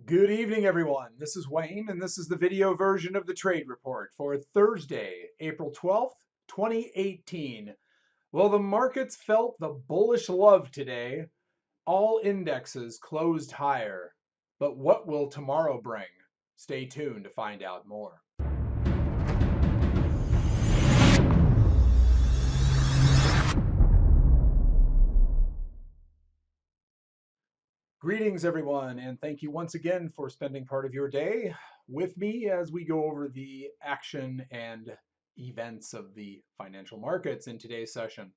Good evening, everyone. This is Wayne, and this is the video version of the trade report for Thursday, April 12th, 2018. Well, the markets felt the bullish love today. All indexes closed higher. But what will tomorrow bring? Stay tuned to find out more. Greetings, everyone, and thank you once again for spending part of your day with me as we go over the action and events of the financial markets in today's session.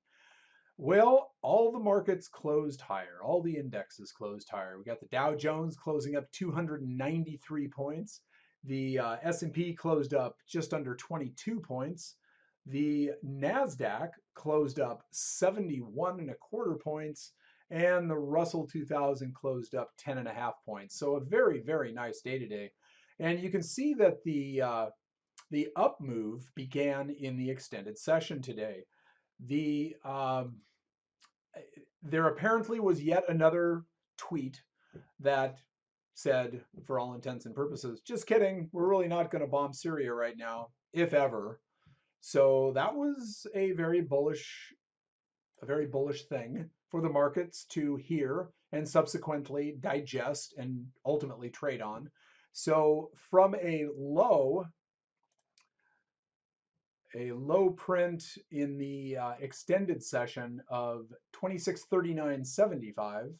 Well, all the markets closed higher. All the indexes closed higher. We got the Dow Jones closing up 293 points. The S&P closed up just under 22 points. The Nasdaq closed up 71 and a quarter points, and the Russell 2000 closed up 10 and a half points. So a very, very nice day today. And you can see that the up move began in the extended session today. The There apparently was yet another tweet that said, for all intents and purposes, just kidding, we're really not going to bomb Syria right now, if ever. So that was a very bullish thing for the markets to hear and subsequently digest and ultimately trade on. So from a low print in the extended session of 2639.75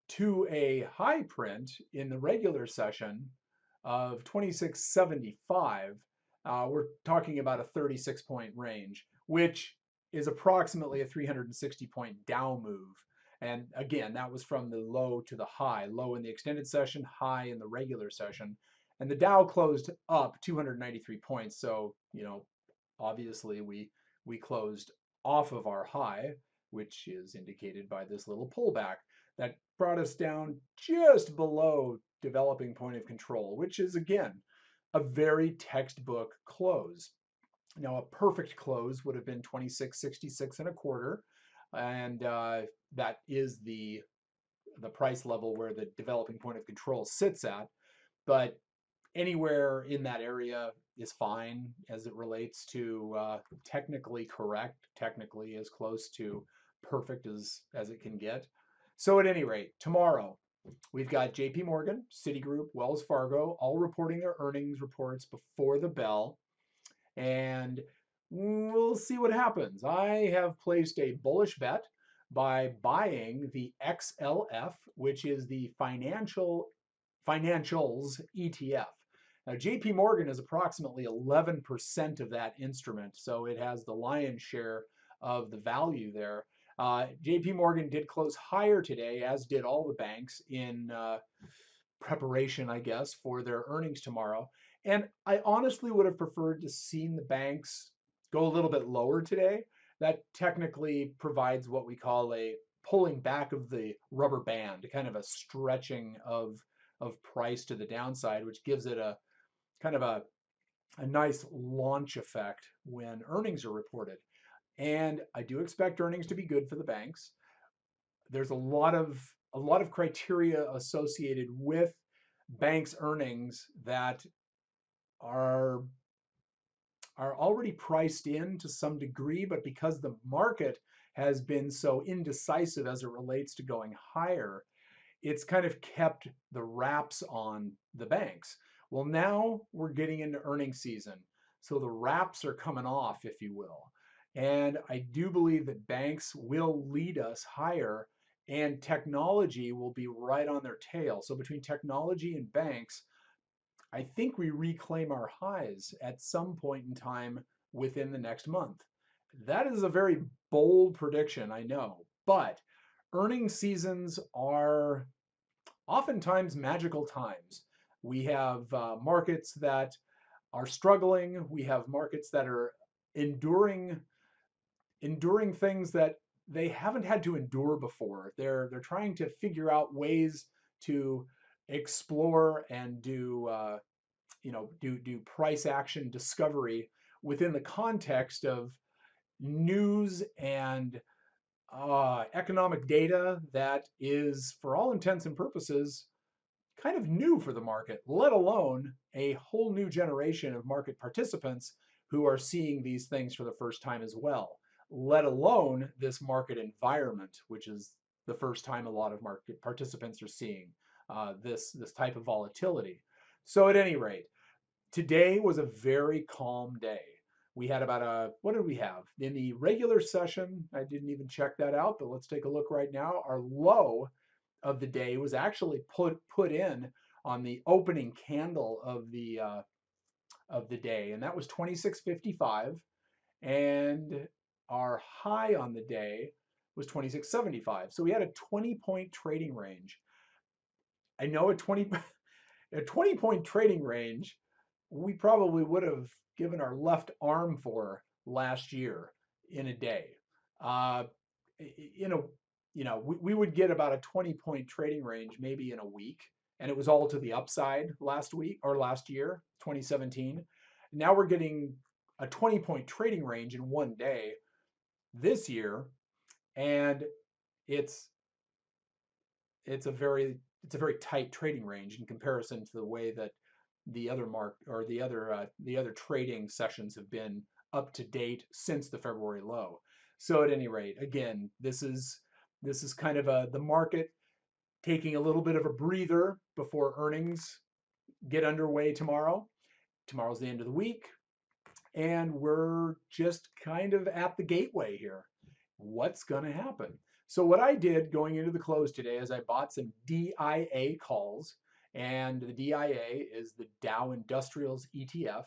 to a high print in the regular session of 2675, we're talking about a 36 point range, which is approximately a 360 point down move. And again, that was from the low to the high, low in the extended session, high in the regular session. And the Dow closed up 293 points. So, obviously we closed off of our high, which is indicated by this little pullback that brought us down just below developing point of control, which is again a very textbook close. Now, a perfect close would have been 2666 and a quarter, and that is the price level where the developing point of control sits at. But anywhere in that area is fine as it relates to technically correct, technically as close to perfect as it can get. So at any rate, tomorrow we've got JP Morgan, Citigroup, Wells Fargo, all reporting their earnings reports before the bell. And we'll see what happens. I have placed a bullish bet by buying the XLF, which is the financials ETF. Now, JP Morgan is approximately 11% of that instrument, so it has the lion's share of the value there. JP Morgan did close higher today, as did all the banks in preparation, I guess, for their earnings tomorrow. And I honestly would have preferred to seen the banks go a little bit lower today. That technically provides what we call a pulling back of the rubber band, kind of a stretching of price to the downside, which gives it a kind of a nice launch effect when earnings are reported. And I do expect earnings to be good for the banks. There's a lot of criteria associated with banks' earnings that are already priced in to some degree, but because the market has been so indecisive as it relates to going higher, it's kind of kept the wraps on the banks. Well, now we're getting into earnings season. So the wraps are coming off, if you will. And I do believe that banks will lead us higher and technology will be right on their tail. So between technology and banks, I think we reclaim our highs at some point in time within the next month. That is a very bold prediction, I know, but earnings seasons are oftentimes magical times. We have markets that are struggling. We have markets that are enduring things that they haven't had to endure before. They're trying to figure out ways to explore and do do price action discovery within the context of news and economic data that is, for all intents and purposes, kind of new for the market, let alone a whole new generation of market participants who are seeing these things for the first time as well, let alone this market environment, which is the first time a lot of market participants are seeing this type of volatility. So at any rate, today was a very calm day. We had about what did we have? In the regular session, I didn't even check that out, but let's take a look right now. Our low of the day was actually put in on the opening candle of the day, and that was 26.55. And our high on the day was 26.75. So we had a 20-point trading range. I know a 20-point trading range, we probably would have given our left arm for last year in a day. Uh, in a we would get about a 20-point trading range maybe in a week, and it was all to the upside last week or last year, 2017. Now we're getting a 20-point trading range in one day this year, and it's it's a very tight trading range in comparison to the way that the other the other trading sessions have been up to date since the February low. So at any rate, again, this is kind of the market taking a little bit of a breather before earnings get underway tomorrow. Tomorrow's the end of the week, and we're just kind of at the gateway here. What's going to happen? So what I did going into the close today is I bought some DIA calls, and the DIA is the Dow Industrials ETF.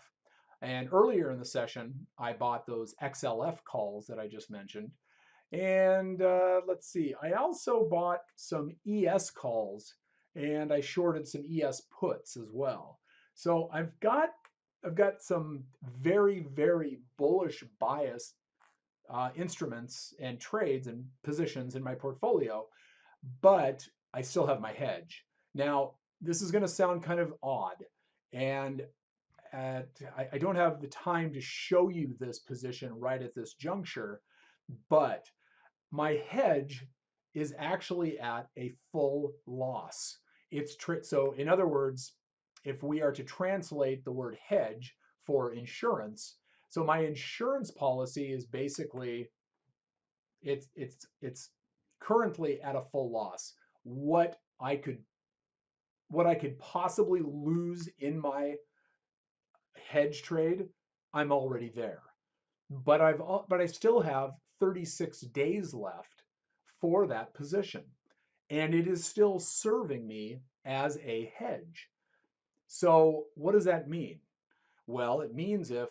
And earlier in the session, I bought those XLF calls that I just mentioned. And let's see, I also bought some ES calls, and I shorted some ES puts as well. So I've got some very bullish bias instruments and trades and positions in my portfolio, but I still have my hedge. Now, this is going to sound kind of odd, and I don't have the time to show you this position right at this juncture, but my hedge is actually at a full loss. So in other words, if we are to translate the word hedge for insurance, so my insurance policy is basically it's currently at a full loss. What I could possibly lose in my hedge trade, I'm already there. But I still have 36 days left for that position, and it is still serving me as a hedge. So what does that mean? Well, it means if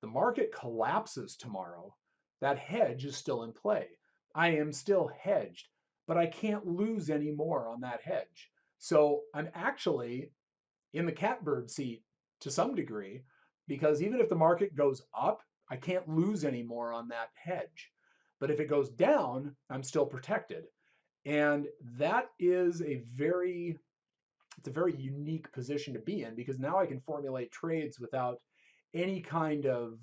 the market collapses tomorrow, that hedge is still in play. I am still hedged, but I can't lose any more on that hedge. So I'm actually in the catbird seat to some degree, because even if the market goes up, I can't lose any more on that hedge. But if it goes down, I'm still protected. And that is it's a very unique position to be in, because now I can formulate trades without any kind of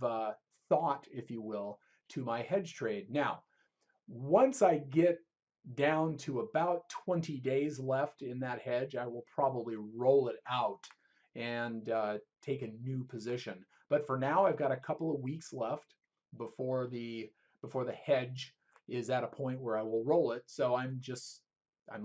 thought, if you will, to my hedge trade. Now, once I get down to about 20 days left in that hedge, I will probably roll it out and take a new position. But for now, I've got a couple of weeks left before the hedge is at a point where I will roll it. So I'm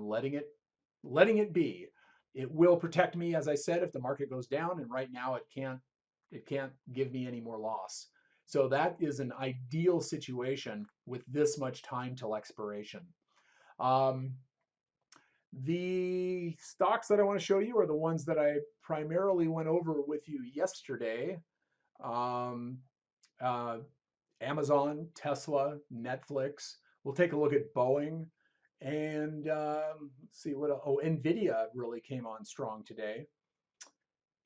letting it be. It will protect me, as I said, if the market goes down, and right now it can't give me any more loss. So that is an ideal situation with this much time till expiration. The stocks that I want to show you are the ones that I primarily went over with you yesterday. Um, uh, Amazon, Tesla, Netflix. We'll take a look at Boeing, and let's see what. Oh, Nvidia really came on strong today.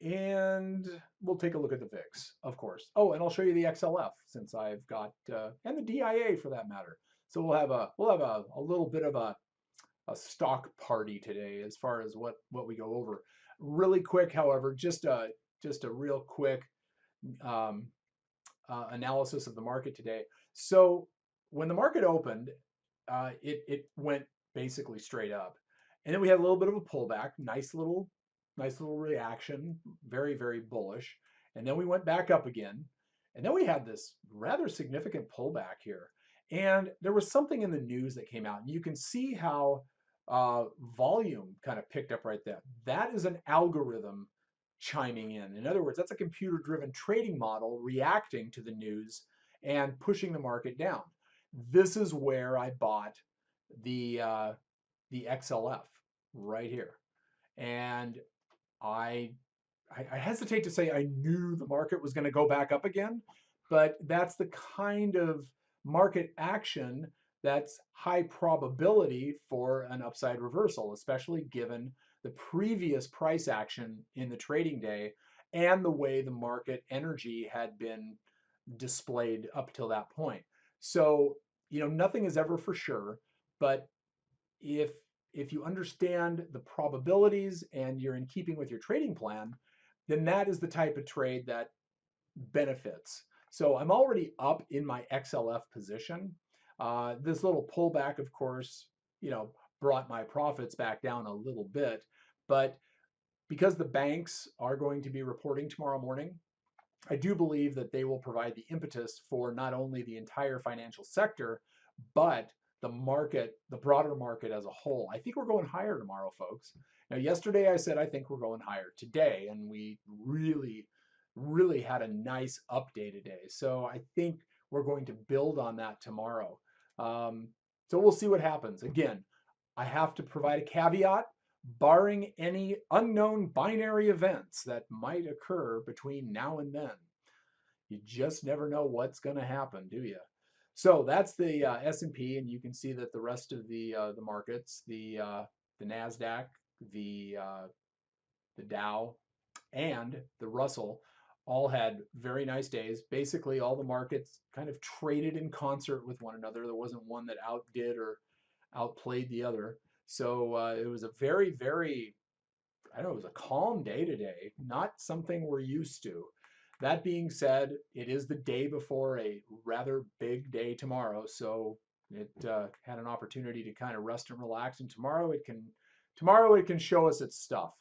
And we'll take a look at the VIX, of course. Oh, and I'll show you the XLF, since I've got and the DIA for that matter. So we'll have a little bit of a stock party today as far as what we go over. Really quick, however, just a real quick analysis of the market today. So when the market opened, it went basically straight up, and then we had a little bit of a pullback, nice little nice little reaction, very, very bullish. And then we went back up again. And then we had this rather significant pullback here. And there was something in the news that came out. And you can see how volume kind of picked up right there. That is an algorithm chiming in. In other words, that's a computer-driven trading model reacting to the news and pushing the market down. This is where I bought the XLF right here. And I I hesitate to say I knew the market was going to go back up again, but that's the kind of market action that's high probability for an upside reversal, especially given the previous price action in the trading day and the way the market energy had been displayed up till that point. So, nothing is ever for sure, but if if you understand the probabilities and you're in keeping with your trading plan, then that is the type of trade that benefits. So I'm already up in my XLF position. This little pullback, of course, brought my profits back down a little bit, but because the banks are going to be reporting tomorrow morning, I do believe that they will provide the impetus for not only the entire financial sector, but the market, the broader market as a whole. I think we're going higher tomorrow, folks. Now, yesterday I said I think we're going higher today, and we really, really had a nice up day today. So I think we're going to build on that tomorrow. Um, so we'll see what happens. Again, I have to provide a caveat barring any unknown binary events that might occur between now and then. You just never know what's going to happen, do you? So that's the S&P, and you can see that the rest of the markets, the Nasdaq, the Dow, and the Russell, all had very nice days. Basically, all the markets kind of traded in concert with one another. There wasn't one that outdid or outplayed the other. So it was a very, very, I don't know, it was a calm day today, not something we're used to. That being said, it is the day before a rather big day tomorrow, so it had an opportunity to kind of rest and relax. And tomorrow it can show us its stuff.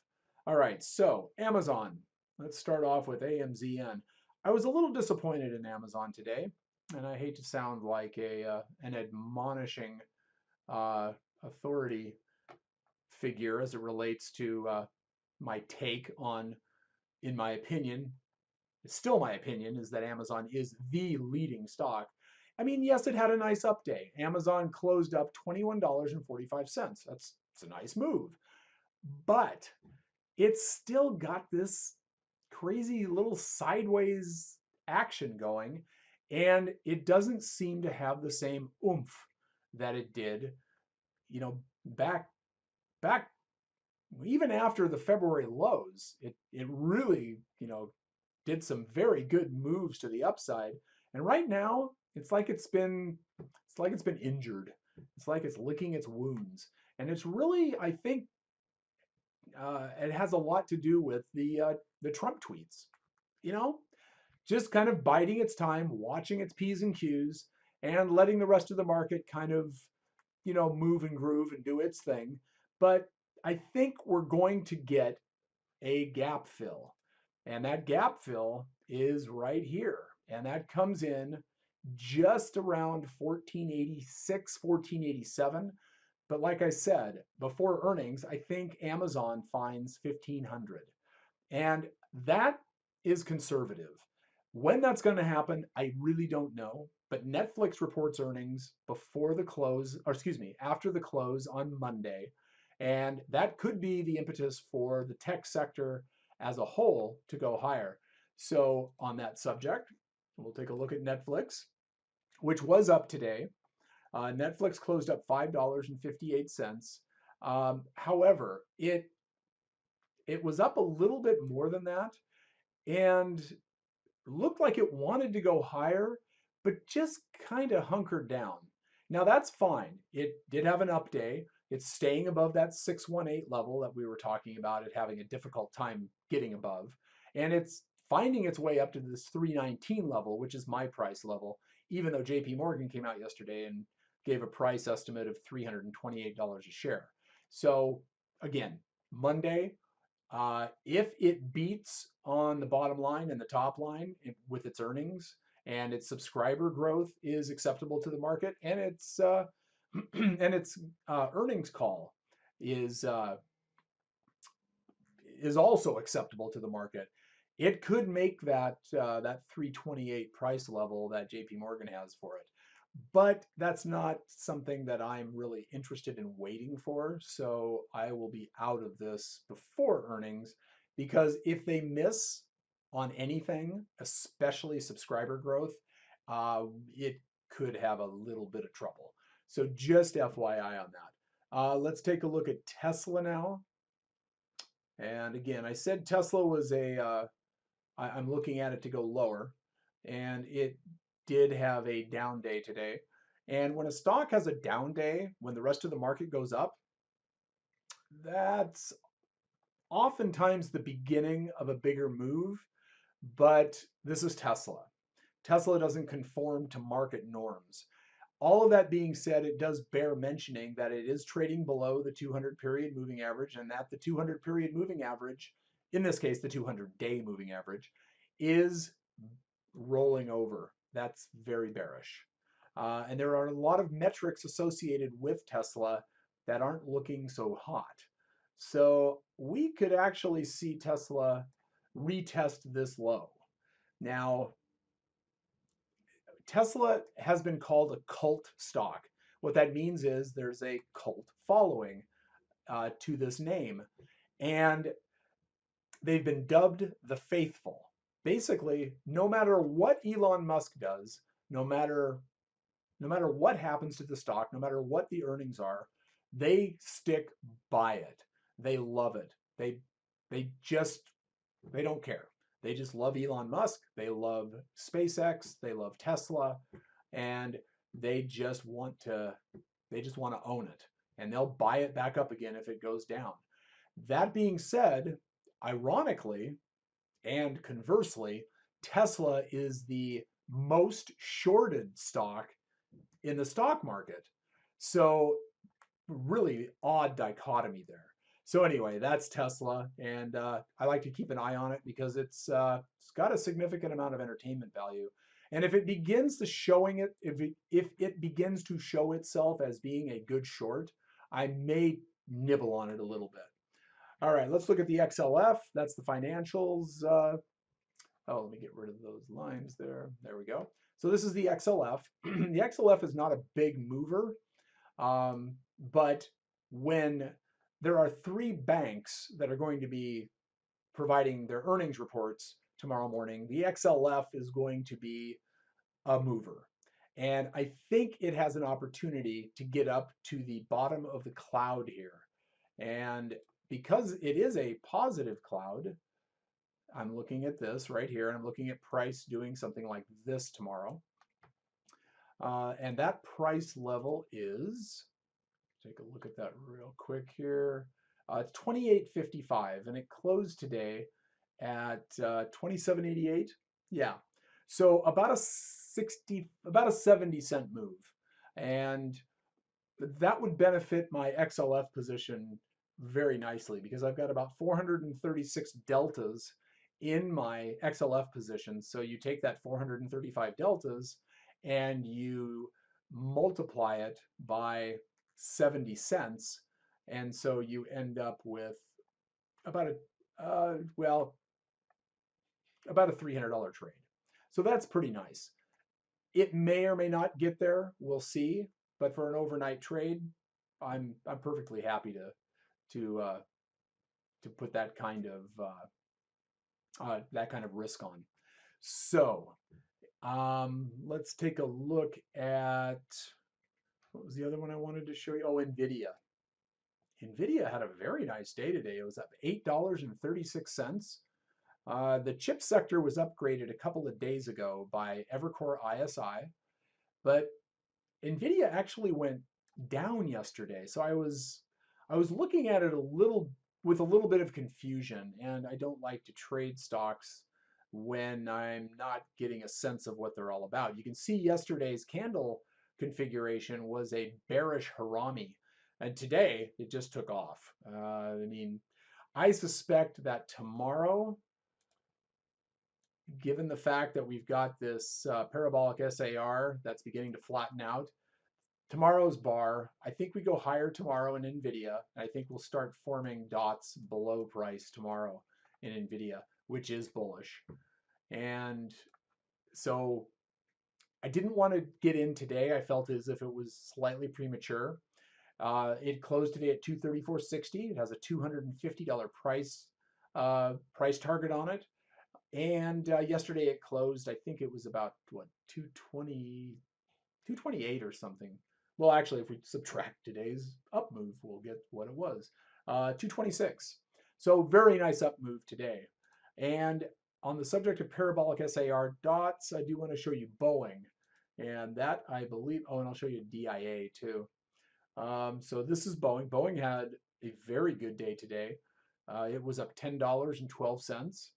All right, so Amazon. Let's start off with AMZN. I was a little disappointed in Amazon today, and I hate to sound like an admonishing authority figure as it relates to my take on, in my opinion, it's still my opinion, is that Amazon is the leading stock. I mean, yes, it had a nice up day. Amazon closed up $21.45. That's a nice move. But it's still got this crazy little sideways action going, and it doesn't seem to have the same oomph that it did, back even after the February lows. It really, did some very good moves to the upside. And right now, it's like it's been injured. It's like it's licking its wounds. And it's really, I think, it has a lot to do with the Trump tweets. You know, just kind of biding its time, watching its P's and Q's, and letting the rest of the market kind of, move and groove and do its thing. But I think we're going to get a gap fill. And that gap fill is right here. And that comes in just around 1486, 1487. But like I said, before earnings, I think Amazon finds 1500. And that is conservative. When that's going to happen, I really don't know. But Netflix reports earnings before the close, or excuse me, after the close on Monday. And that could be the impetus for the tech sector as a whole to go higher. So, on that subject, we'll take a look at Netflix, which was up today. Netflix closed up $5.58. However, it was up a little bit more than that, and looked like it wanted to go higher, but just kind of hunkered down. Now that's fine. It did have an up day. It's staying above that 618 level that we were talking about, it having a difficult time getting above. And it's finding its way up to this 319 level, which is my price level, even though JP Morgan came out yesterday and gave a price estimate of $328 a share. So again, Monday, If it beats on the bottom line and the top line with its earnings, and its subscriber growth is acceptable to the market, and its and its earnings call is uh, is also acceptable to the market, it could make that 328 price level that JP Morgan has for it. But that's not something that I'm really interested in waiting for. So I will be out of this before earnings, because if they miss on anything, especially subscriber growth, it could have a little bit of trouble. So just FYI on that. Let's take a look at Tesla now. And again, I said Tesla was I'm looking at it to go lower, and it did have a down day today. And when a stock has a down day, when the rest of the market goes up, that's oftentimes the beginning of a bigger move. But this is Tesla. Tesla doesn't conform to market norms. All of that being said, it does bear mentioning that it is trading below the 200 period moving average, and that the 200 period moving average, in this case, the 200-day moving average, is rolling over. That's very bearish. And there are a lot of metrics associated with Tesla that aren't looking so hot. So we could actually see Tesla retest this low. Now, Tesla has been called a cult stock. What that means is there's a cult following to this name. And they've been dubbed the faithful. Basically, no matter what Elon Musk does, no matter what happens to the stock, no matter what the earnings are, they stick by it. They love it. They just they don't care. They just love Elon Musk. They love SpaceX. They love Tesla, and they just want to own it, and they'll buy it back up again if it goes down. That being said, ironically and conversely, Tesla is the most shorted stock in the stock market. So really odd dichotomy there. So anyway, that's Tesla, and I like to keep an eye on it because it's got a significant amount of entertainment value. And if it begins to if it begins to show itself as being a good short, I may nibble on it a little bit. All right, let's look at the XLF. That's the financials. Oh, let me get rid of those lines there. There we go. So this is the XLF. The XLF is not a big mover, but when there are three banks that are going to be providing their earnings reports tomorrow morning, the XLF is going to be a mover. And I think it has an opportunity to get up to the bottom of the cloud here. And because it is a positive cloud, I'm looking at this right here, and I'm looking at price doing something like this tomorrow. And that price level is, take a look at that real quick here. It's 28.55, and it closed today at 27.88. Yeah, so about a 70-cent move, and that would benefit my XLF position very nicely because I've got about 436 deltas in my XLF position. So you take that 435 deltas and you multiply it by 70 cents. And so you end up with about about a $300 trade. So that's pretty nice. It may or may not get there. We'll see. But for an overnight trade, I'm perfectly happy to put that kind of risk on. So let's take a look at, what was the other one I wanted to show you? Oh, NVIDIA. NVIDIA had a very nice day today. It was up $8.36. The chip sector was upgraded a couple of days ago by Evercore ISI, but NVIDIA actually went down yesterday. So I was looking at it with a little bit of confusion, and I don't like to trade stocks when I'm not getting a sense of what they're all about. You can see yesterday's candle configuration was a bearish harami, and today it just took off. I mean, I suspect that tomorrow, given the fact that we've got this parabolic SAR that's beginning to flatten out, tomorrow's bar, I think we go higher tomorrow in NVIDIA. And I think we'll start forming dots below price tomorrow in NVIDIA, which is bullish. And so I didn't want to get in today. I felt as if it was slightly premature. It closed today at 234.60. It has a $250 price target on it. And yesterday it closed, I think it was about what, 220, 228 or something. Well, actually, if we subtract today's up move, we'll get what it was, 226. So very nice up move today. And on the subject of parabolic SAR dots, I do want to show you Boeing. And that I believe, oh, and I'll show you DIA too. So this is Boeing. Boeing had a very good day today. It was up $10.12.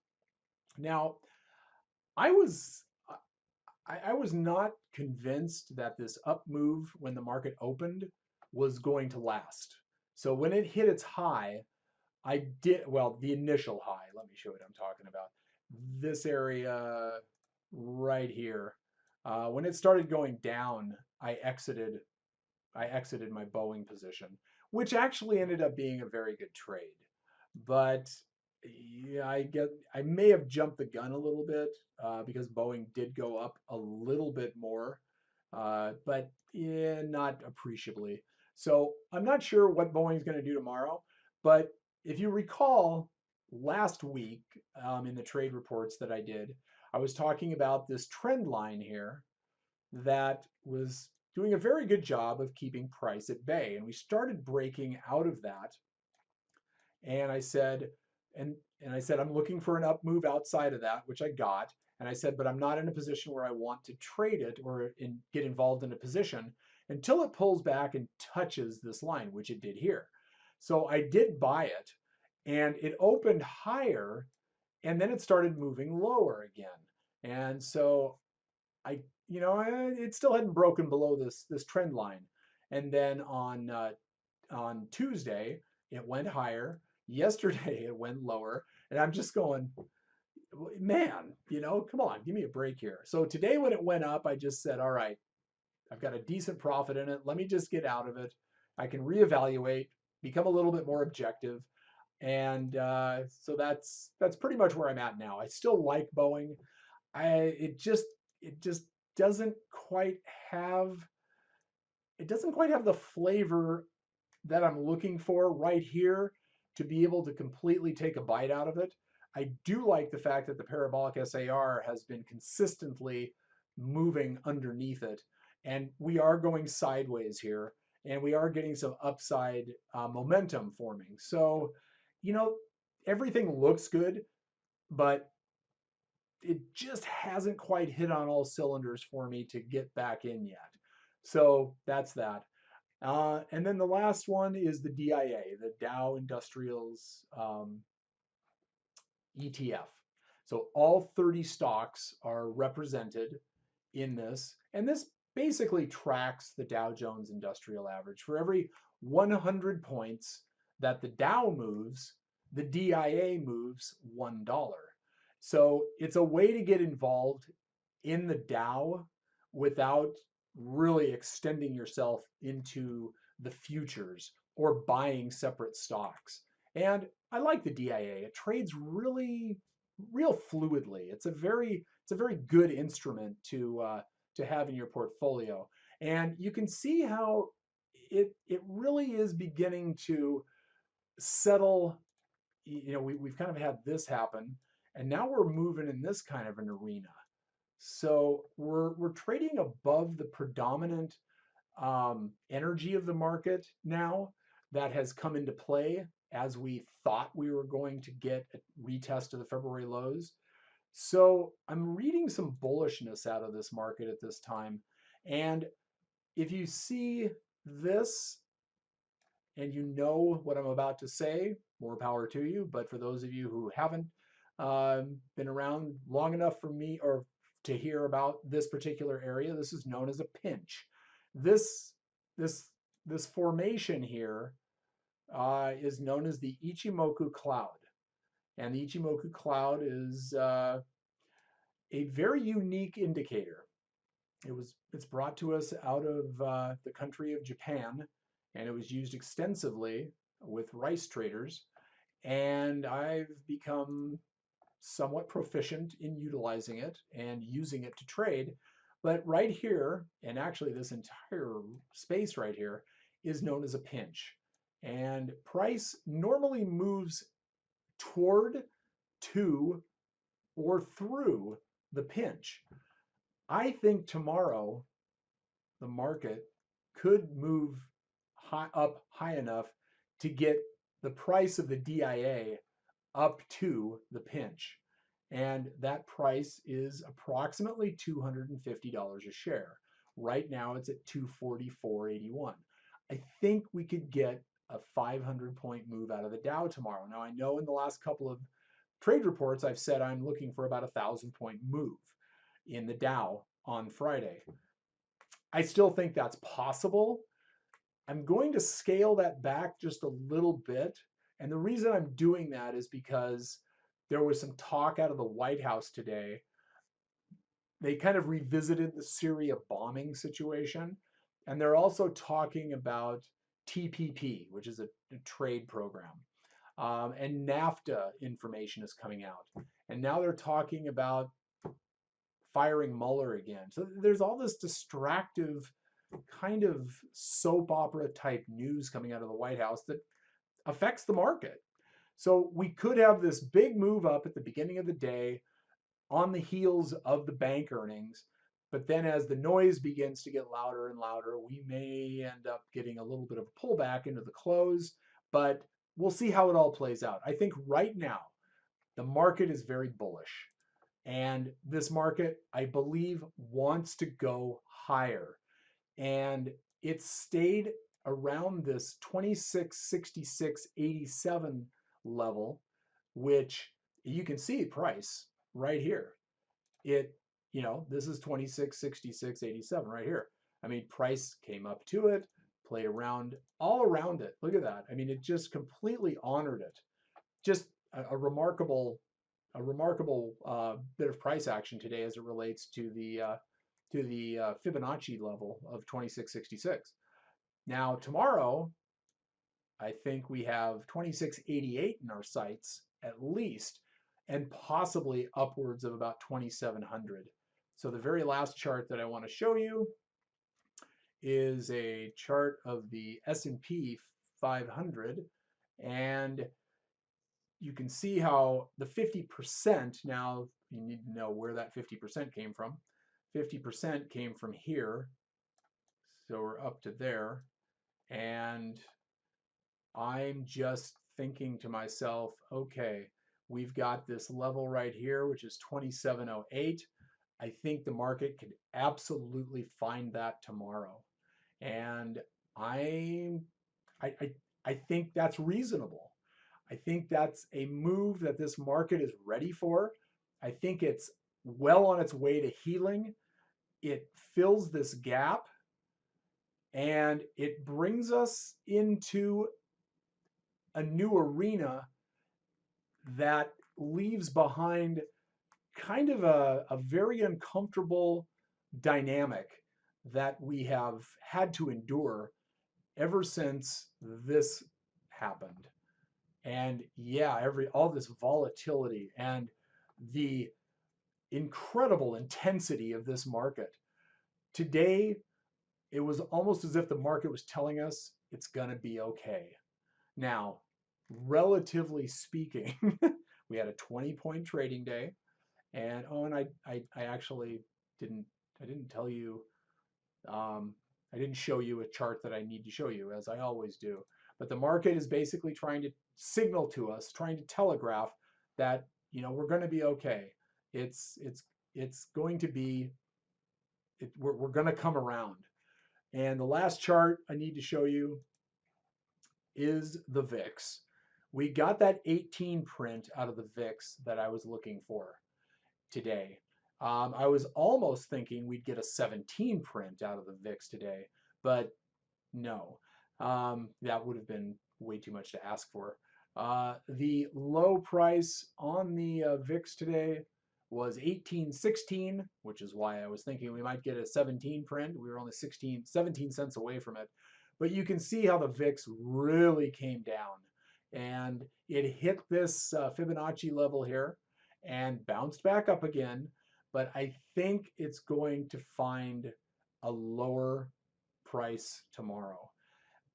Now, I was I was not convinced that this up move when the market opened was going to last. So when it hit its high, I did, well, the initial high, let me show you what I'm talking about. This area right here. When it started going down, I exited my Boeing position, which actually ended up being a very good trade. But yeah, I may have jumped the gun a little bit because Boeing did go up a little bit more, but yeah, not appreciably. So I'm not sure what Boeing's going to do tomorrow. But if you recall, last week in the trade reports that I did, I was talking about this trend line here that was doing a very good job of keeping price at bay. And we started breaking out of that. And I said, and I said, I'm looking for an up move outside of that, which I got. And I said, but I'm not in a position where I want to trade it or get involved in a position until it pulls back and touches this line, which it did here. So I did buy it and it opened higher and then it started moving lower again. And so it still hadn't broken below this trend line. And then on Tuesday, it went higher. Yesterday, it went lower. And I'm just going, man, come on, give me a break here. So today, when it went up, I just said, all right, I've got a decent profit in it. Let me just get out of it. I can reevaluate, become a little bit more objective. And so that's pretty much where I'm at now. I still like Boeing. It just doesn't quite have the flavor that I'm looking for right here to be able to completely take a bite out of it. I do like the fact that the parabolic SAR has been consistently moving underneath it, and we are going sideways here, and we are getting some upside momentum forming. So, you know, everything looks good, but it just hasn't quite hit on all cylinders for me to get back in yet. So that's that. And then the last one is the DIA, the Dow Industrials ETF. So all 30 stocks are represented in this, and this basically tracks the Dow Jones Industrial Average. For every 100 points that the Dow moves, the DIA moves $1. So it's a way to get involved in the Dow without really extending yourself into the futures or buying separate stocks. And I like the DIA. It trades really, real fluidly. It's a very good instrument to have in your portfolio. And you can see how it really is beginning to settle. We've kind of had this happen, and now we're moving in this kind of an arena. So we're trading above the predominant energy of the market now that has come into play as we thought we were going to get a retest of the February lows. So I'm reading some bullishness out of this market at this time. And if you see this and you know what I'm about to say, more power to you. But for those of you who haven't been around long enough for me or to hear about this particular area, this is known as a pinch. This this formation here is known as the Ichimoku cloud. And the Ichimoku cloud is a very unique indicator. It's brought to us out of the country of Japan, and it was used extensively with rice traders. And I've become somewhat proficient in utilizing it and using it to trade. But right here, and actually this entire space right here, is known as a pinch. And price normally moves toward, to, or through the pinch. I think tomorrow the market could move up high enough to get the price of the DIA up to the pinch. And that price is approximately $250 a share. Right now it's at 244.81. I think we could get a 500-point move out of the Dow tomorrow. Now I know in the last couple of trade reports I've said I'm looking for about a 1,000-point move in the Dow on Friday. I still think that's possible. I'm going to scale that back just a little bit. And the reason I'm doing that is because there was some talk out of the White House today. They kind of revisited the Syria bombing situation. And they're also talking about TPP, which is a trade program. And NAFTA information is coming out. And now they're talking about firing Mueller again. So there's all this distractive kind of soap opera type news coming out of the White House that affects the market. So we could have this big move up at the beginning of the day on the heels of the bank earnings. But then as the noise begins to get louder and louder, we may end up getting a little bit of a pullback into the close. But we'll see how it all plays out. I think right now the market is very bullish. And this market, I believe, wants to go higher. And it stayed around this 2666.87 level, which you can see price right here. This is 2666.87 right here. I mean, price came up to it, played around all around it. Look at that. I mean, it just completely honored it. Just a remarkable bit of price action today as it relates to the Fibonacci level of 2666. Now tomorrow, I think we have 2688 in our sights at least, and possibly upwards of about 2700. So the very last chart that I want to show you is a chart of the S&P 500, and you can see how the 50%, now you need to know where that 50% came from. 50% came from here, so we're up to there, and I'm just thinking to myself, okay, we've got this level right here, which is 2708. I think the market could absolutely find that tomorrow, and I think that's reasonable. I think that's a move that this market is ready for. I think it's well on its way to healing. It fills this gap and it brings us into a new arena that leaves behind kind of a very uncomfortable dynamic that we have had to endure ever since this happened. And yeah, all this volatility and the incredible intensity of this market. Today, it was almost as if the market was telling us it's going to be okay. Now, relatively speaking, we had a 20-point trading day. And I actually didn't tell you, I didn't show you a chart that I need to show you, as I always do. But the market is basically trying to signal to us, trying to telegraph that, we're going to be okay. It's going to be, we're going to come around. And the last chart I need to show you is the VIX. We got that 18 print out of the VIX that I was looking for today. I was almost thinking we'd get a 17 print out of the VIX today, but no. That would have been way too much to ask for. The low price on the VIX today was 18.16, which is why I was thinking we might get a 17 print. We were only 17 cents away from it. But you can see how the VIX really came down. And it hit this Fibonacci level here and bounced back up again. But I think it's going to find a lower price tomorrow.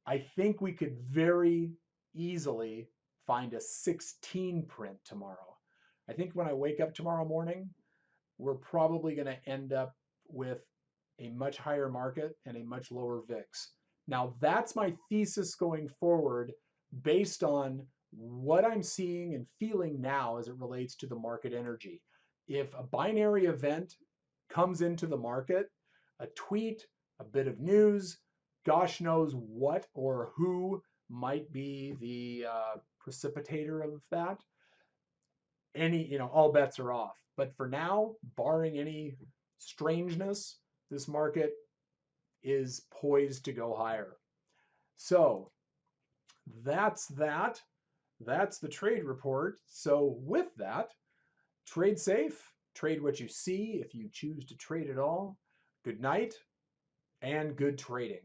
I think we could very easily find a 16 print tomorrow. I think when I wake up tomorrow morning, we're probably going to end up with a much higher market and a much lower VIX. Now, that's my thesis going forward based on what I'm seeing and feeling now as it relates to the market energy. If a binary event comes into the market, a tweet, a bit of news, gosh knows what or who might be the precipitator of that, all bets are off. But for now, barring any strangeness, this market is poised to go higher. So that's that. That's the trade report. So with that, trade safe, trade what you see if you choose to trade at all. Good night and good trading.